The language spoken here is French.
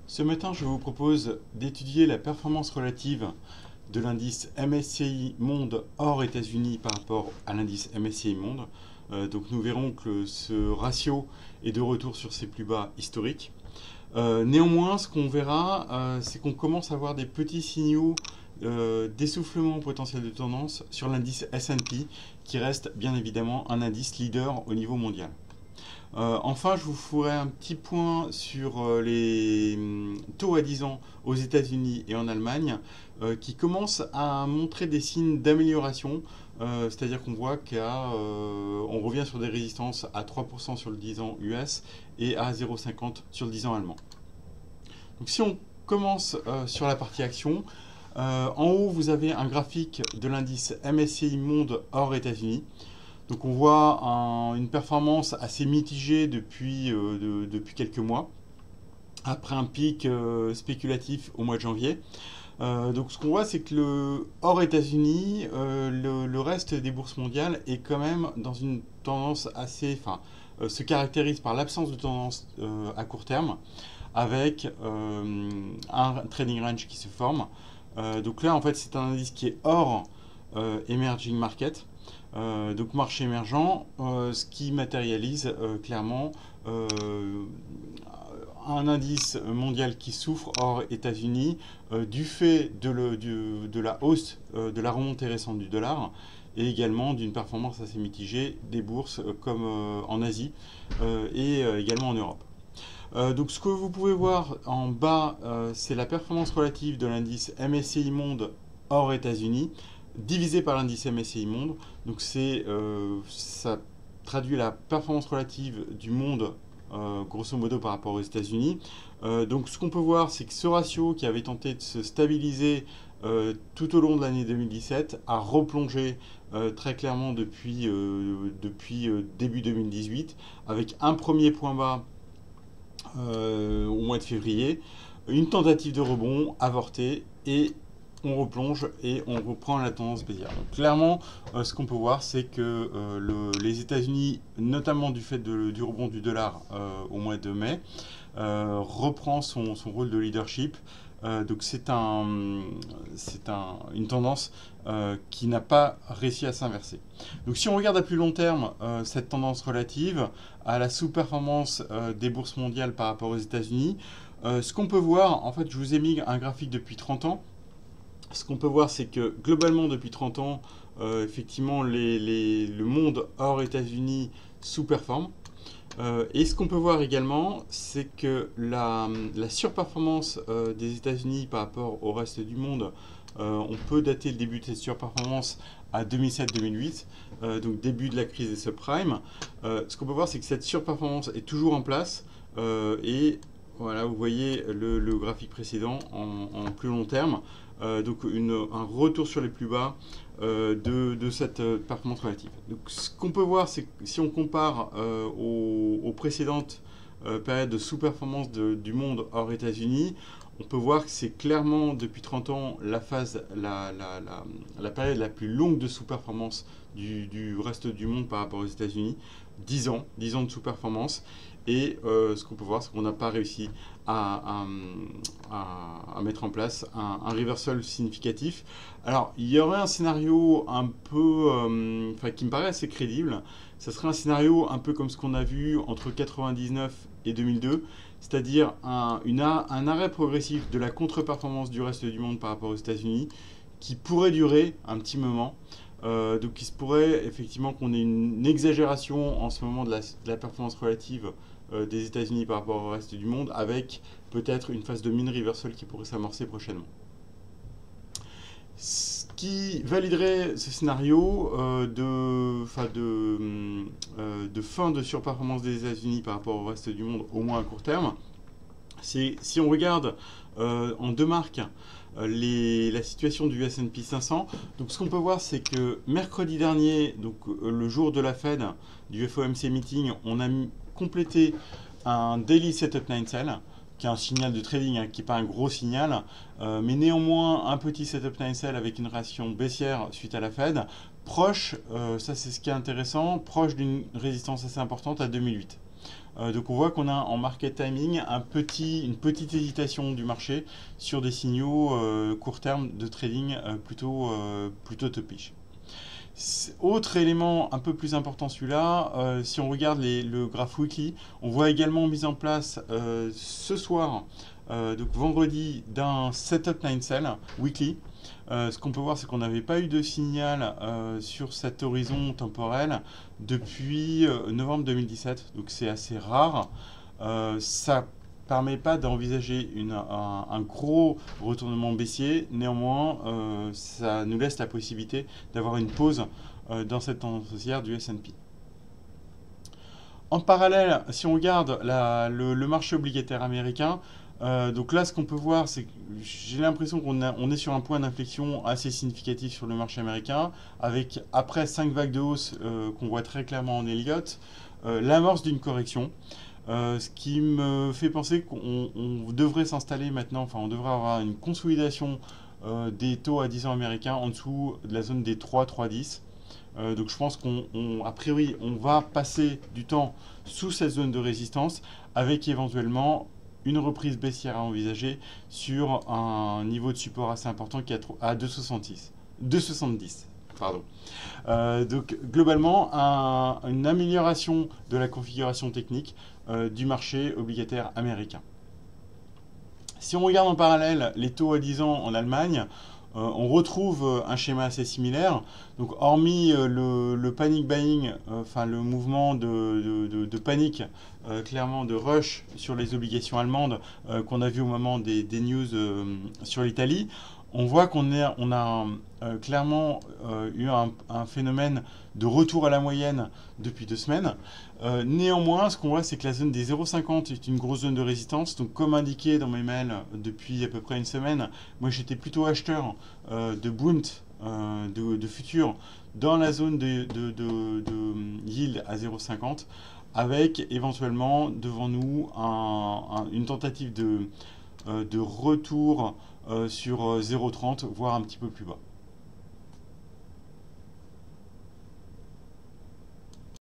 Ce matin, je vous propose d'étudier la performance relative de l'indice MSCI Monde hors États-Unis par rapport à l'indice MSCI Monde. Donc nous verrons que ce ratio est de retour sur ses plus bas historiques. Néanmoins, ce qu'on verra, c'est qu'on commence à avoir des petits signaux d'essoufflement potentiel de tendance sur l'indice S&P, qui reste bien évidemment un indice leader au niveau mondial. Enfin, je vous ferai un petit point sur les taux à 10 ans aux États-Unis et en Allemagne qui commencent à montrer des signes d'amélioration. C'est-à-dire qu'on voit qu'on revient sur des résistances à 3% sur le 10 ans US et à 0,50 sur le 10 ans allemand. Donc si on commence sur la partie action, en haut vous avez un graphique de l'indice MSCI Monde hors États-Unis. Donc on voit une performance assez mitigée depuis quelques mois, après un pic spéculatif au mois de janvier. Donc ce qu'on voit, c'est que hors États-Unis, le reste des bourses mondiales est quand même dans une tendance assez, se caractérise par l'absence de tendance à court terme, avec un trading range qui se forme. Donc là, en fait, c'est un indice qui est hors emerging market. Donc marché émergent, ce qui matérialise clairement un indice mondial qui souffre hors États-Unis du fait de la hausse de la remontée récente du dollar et également d'une performance assez mitigée des bourses comme en Asie et également en Europe. Donc ce que vous pouvez voir en bas, c'est la performance relative de l'indice MSCI Monde hors États-Unis divisé par l'indice MSCI Monde. Donc ça traduit la performance relative du monde grosso modo par rapport aux États-Unis. Donc ce qu'on peut voir, c'est que ce ratio qui avait tenté de se stabiliser tout au long de l'année 2017 a replongé très clairement depuis début 2018 avec un premier point bas au mois de février, une tentative de rebond avortée et on replonge et on reprend la tendance baissière. Donc, clairement, ce qu'on peut voir, c'est que les États-Unis, notamment du fait du rebond du dollar au mois de mai, reprend son rôle de leadership. Donc c'est une tendance qui n'a pas réussi à s'inverser. Donc si on regarde à plus long terme cette tendance relative à la sous-performance des bourses mondiales par rapport aux États-Unis, ce qu'on peut voir, en fait je vous ai mis un graphique depuis 30 ans. Ce qu'on peut voir, c'est que globalement, depuis 30 ans, effectivement, le monde hors États-Unis sous-performe. Et ce qu'on peut voir également, c'est que la surperformance des États-Unis par rapport au reste du monde, on peut dater le début de cette surperformance à 2007-2008, donc début de la crise des subprimes. Ce qu'on peut voir, c'est que cette surperformance est toujours en place et voilà, vous voyez le graphique précédent en plus long terme. Donc un retour sur les plus bas de cette performance relative. Donc ce qu'on peut voir, c'est que si on compare aux précédentes périodes de sous-performance du monde hors États-Unis, on peut voir que c'est clairement depuis 30 ans la période la plus longue de sous-performance du reste du monde par rapport aux États-Unis. 10 ans de sous-performance. Et ce qu'on peut voir, c'est qu'on n'a pas réussi à mettre en place un reversal significatif. Alors, il y aurait un scénario un peu, qui me paraît assez crédible. Ça serait un scénario un peu comme ce qu'on a vu entre 99 et 2002, c'est-à-dire un arrêt progressif de la contre-performance du reste du monde par rapport aux États-Unis, qui pourrait durer un petit moment. Donc il se pourrait effectivement qu'on ait une exagération en ce moment de la performance relative des États-Unis par rapport au reste du monde, avec peut-être une phase de mean reversal qui pourrait s'amorcer prochainement. Ce qui validerait ce scénario de fin de surperformance des États-Unis par rapport au reste du monde, au moins à court terme, c'est si on regarde en deux marques la situation du S&P 500. Donc ce qu'on peut voir, c'est que mercredi dernier, donc le jour de la Fed, du FOMC meeting, on a complété un daily setup 9 sell, qui est un signal de trading, qui n'est pas un gros signal, mais néanmoins un petit setup 9 sell avec une réaction baissière suite à la Fed, proche, ça c'est ce qui est intéressant, proche d'une résistance assez importante à 2008. Donc on voit qu'on a en market timing une petite hésitation du marché sur des signaux court terme de trading plutôt topish. Autre élément un peu plus important celui-là, si on regarde le graphe weekly, on voit également mise en place ce soir, donc vendredi, d'un setup 9 sell weekly. Ce qu'on peut voir, c'est qu'on n'avait pas eu de signal sur cet horizon temporel depuis novembre 2017, donc c'est assez rare. Ça permet pas d'envisager un gros retournement baissier. Néanmoins, ça nous laisse la possibilité d'avoir une pause dans cette tendance haussière du S&P. En parallèle, si on regarde le marché obligataire américain, donc là, ce qu'on peut voir, c'est que j'ai l'impression on est sur un point d'inflexion assez significatif sur le marché américain, avec après 5 vagues de hausse qu'on voit très clairement en Elliott, l'amorce d'une correction. Ce qui me fait penser qu'on devrait s'installer maintenant, enfin on devrait avoir une consolidation des taux à 10 ans américains en dessous de la zone des 3,10. Donc je pense a priori, on va passer du temps sous cette zone de résistance avec éventuellement une reprise baissière à envisager sur un niveau de support assez important qui est à 2,70. Pardon. Donc globalement, une amélioration de la configuration technique du marché obligataire américain. Si on regarde en parallèle les taux à 10 ans en Allemagne, on retrouve un schéma assez similaire. Donc hormis le panic buying, enfin le mouvement de panique, clairement de rush sur les obligations allemandes qu'on a vu au moment des news sur l'Italie, on voit qu'on a clairement eu un phénomène de retour à la moyenne depuis 2 semaines. Néanmoins, ce qu'on voit, c'est que la zone des 0,50 est une grosse zone de résistance. Donc, comme indiqué dans mes mails depuis à peu près une semaine, moi j'étais plutôt acheteur de Bund, de futurs, dans la zone de yield à 0,50, avec éventuellement devant nous une tentative de retour sur 0,30, voire un petit peu plus bas.